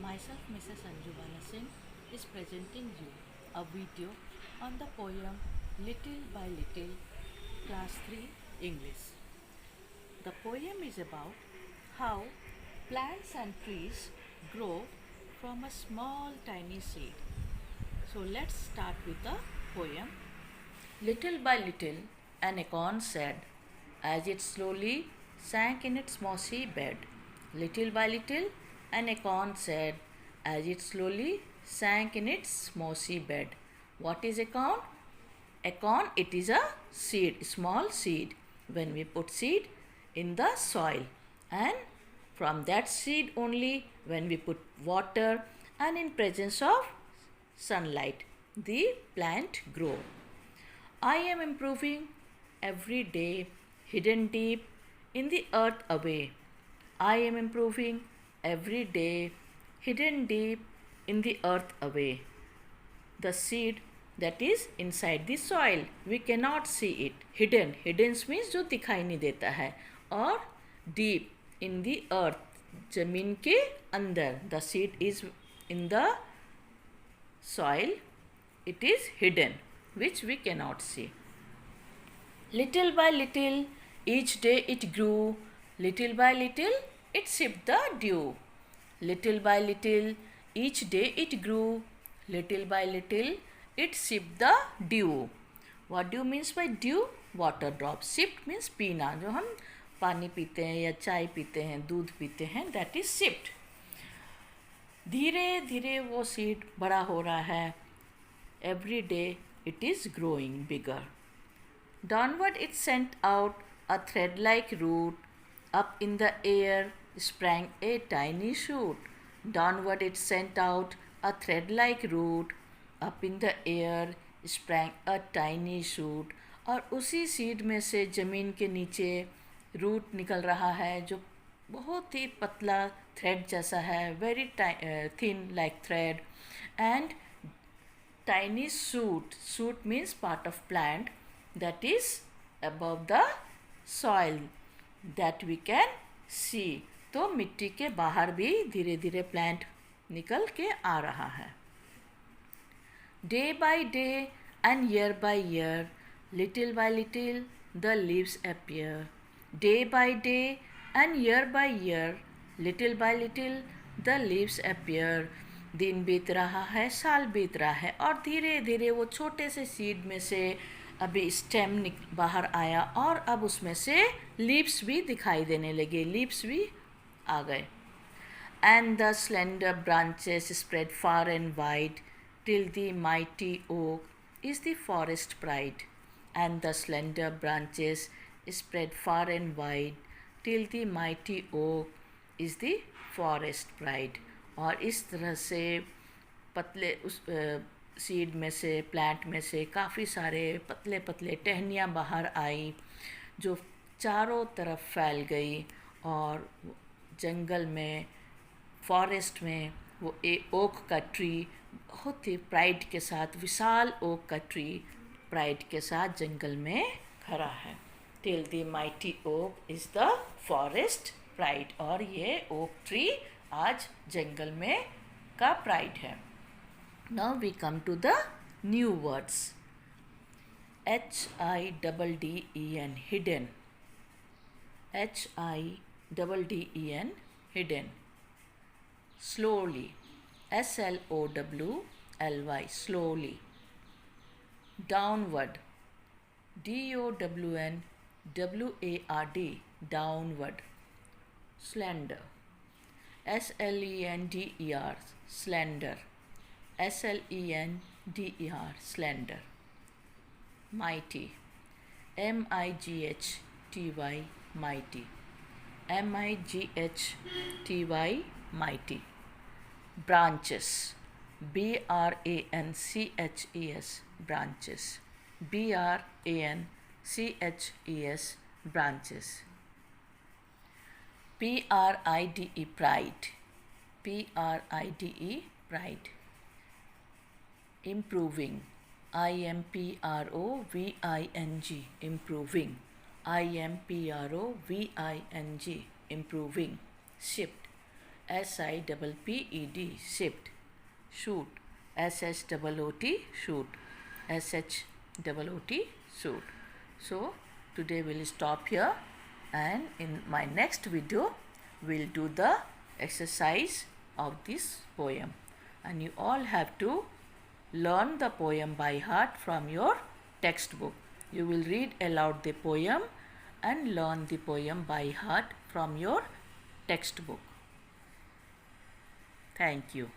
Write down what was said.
Myself, Mrs. Anju Bala Singh, is presenting you a video on the poem Little by Little, Class 3 English. The poem is about how plants and trees grow from a small tiny seed. So let's start with the poem. Little by little, an acorn said, as it slowly sank in its mossy bed. Little by little, an acorn said, as it slowly sank in its mossy bed. What is acorn? Acorn, it is a seed, small seed. When we put seed in the soil, and from that seed only, when we put water and in presence of sunlight, the plant grow. I am improving every day, hidden deep in the earth away. I am improving every day, hidden deep in the earth away. The seed that is inside the soil, we cannot see it. Hidden, hidden means जो दिखाई नहीं देता है, और deep in the earth, जमीन के अंदर. The seed is in the soil, it is hidden, which we cannot see. Little by little, each day it grew. Little by little, it sipped the dew. Little by little, each day it grew. Little by little, it sipped the dew. What dew means by dew? Water drop. Sipped means पीना, जो हम पानी पीते हैं या चाय पीते हैं, दूध पीते हैं, that is sipped. धीरे धीरे वो सीड बड़ा हो रहा है. Every day it is growing bigger. Downward it sent out a thread-like root. Up in the air sprang a tiny shoot. Downward it sent out a thread-like root. Up in the air sprang a tiny shoot. और उसी seed में से ज़मीन के नीचे root निकल रहा है, जो बहुत ही पतला थ्रेड जैसा है, very thin like thread. And tiny shoot. Shoot means part of plant that is above the soil that we can see. तो मिट्टी के बाहर भी धीरे धीरे प्लांट निकल के आ रहा है. Day by day and year by year, little by little the leaves appear. Day by day and year by year, little by little the leaves appear. दिन बीत रहा है, साल बीत रहा है, और धीरे धीरे वो छोटे से सीड में से अभी स्टेम बाहर आया, और अब उसमें से लीव्स भी दिखाई देने लगे, लीव्स भी आ गए. And the slender branches spread far and wide till the mighty oak is the forest pride. And the slender branches spread far and wide till the mighty oak is the forest pride. और इस तरह से पतले उस seed में से, plant में से काफ़ी सारे पतले पतले टहनियाँ बाहर आई, जो चारों तरफ फैल गई, और जंगल में, फॉरेस्ट में, वो ओक का ट्री बहुत ही प्राइड के साथ, विशाल ओक का ट्री प्राइड के साथ जंगल में खड़ा है. Till the mighty oak is the forest pride. और ये ओक ट्री आज जंगल में का प्राइड है. Now we come to the new words. HIDDEN, hidden. HIDDEN, hidden. Slowly, SLOWLY, slowly. Downward, DOWNWARD, downward. Slender, SLENDER, slender. SLENDER, slender. Mighty, MIGHTY, mighty. MIGHTY, mighty. Branches, BRANCHES, branches. BRANCHES, branches. PRIDE, pride. PRIDE, pride. Improving, IMPROVING, improving. IMPROVING, improving. Shift, S-I-P-P-E-D, shipped. Shoot, S-H-O-O-T, shoot, S-H-O-O-T, shoot. So today we'll stop here, and in my next video we'll do the exercise of this poem, and you all have to learn the poem by heart from your textbook. You will read aloud the poem and learn the poem by heart from your textbook. Thank you.